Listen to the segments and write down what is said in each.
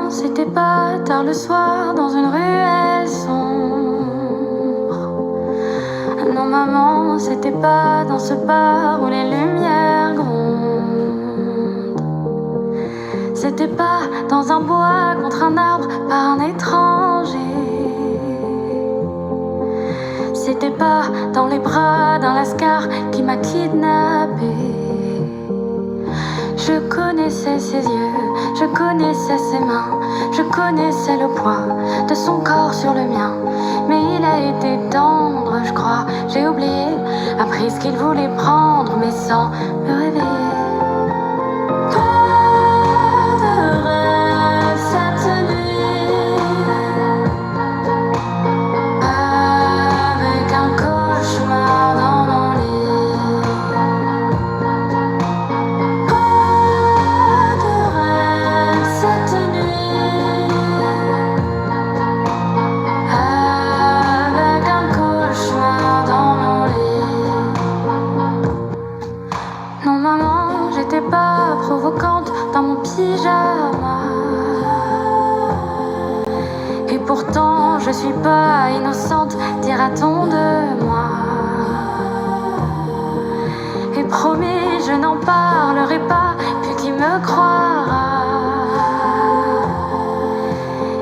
c'était pas tard le soir dans une ruelle sombre. Non maman, c'était pas dans ce bar où les lumières grondent. C'était pas dans un bois contre un arbre par un étranger. C'était pas dans les bras d'un lascar qui m'a kidnappée. Je connaissais ses yeux, je connaissais ses mains, je connaissais le poids de son corps sur le mien. Mais il a été tendre, je crois, j'ai oublié, appris ce qu'il voulait prendre, mais sans me réveiller. Pas de rêve cette nuit, avec un cauchemar dans mon lit. Pas de rêve cette nuit, avec un cauchemar dans mon lit. Non maman, j'étais pas provocante dans mon pyjama. Et pourtant je suis pas innocente, dira-t-on de moi. Et promis, je n'en parlerai pas, puis qui me croira.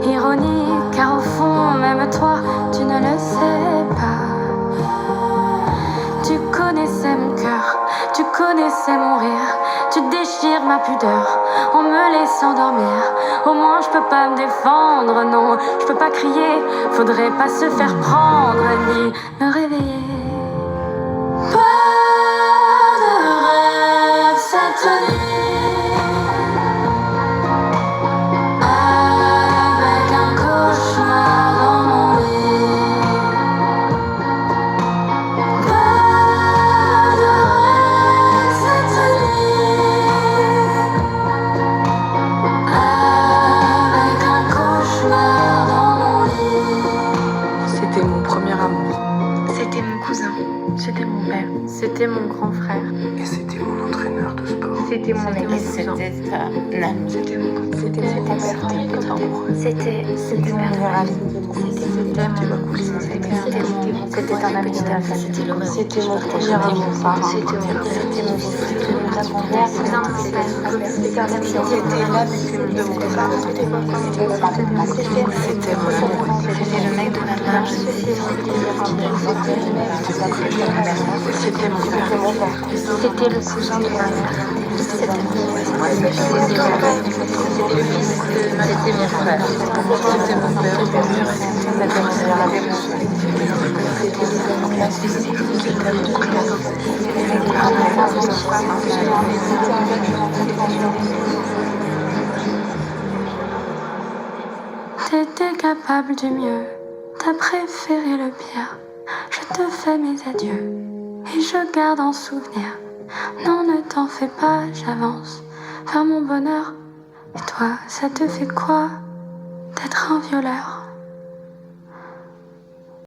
Ironique, car au fond, même toi, tu ne le sais pas. Tu connaissais mon cœur, tu connaissais mon rire, tu déchires ma pudeur en me laissant dormir. Au moins je peux pas me défendre, non, je peux pas crier, faudrait pas se faire prendre ni me réveiller. Pas de rêve cette nuit, avec un cauchemar dans mon lit. Pas de rêve cette nuit, avec un cauchemar dans mon lit. C'était mon premier amour. C'était mon cousin. C'était mon père. C'était mon grand frère. Et c'était mon entraîneur de sport. C'était mon C'était ex. mon C'était un ami. C'était mon copain. C'était mon père. C'était C'était mon meilleur ami. C'était ma cousine. C'était un ami de ta famille. C'était le rêve. C'était mon premier amour. C'était mon La grand-mère. cousin. C'était l'ami de mon copain. C'était mon amour. C'était le mec de ma mère. C'était mon père. C'était le cousin de ma mère. C'était mon fils. C'était mon frère. C'était mon père. C'était mon meilleur ami. T'étais capable du mieux, t'as préféré le pire. Je te fais mes adieux et je garde en souvenir. Non, ne t'en fais pas, j'avance vers mon bonheur. Et toi, ça te fait quoi d'être un violeur?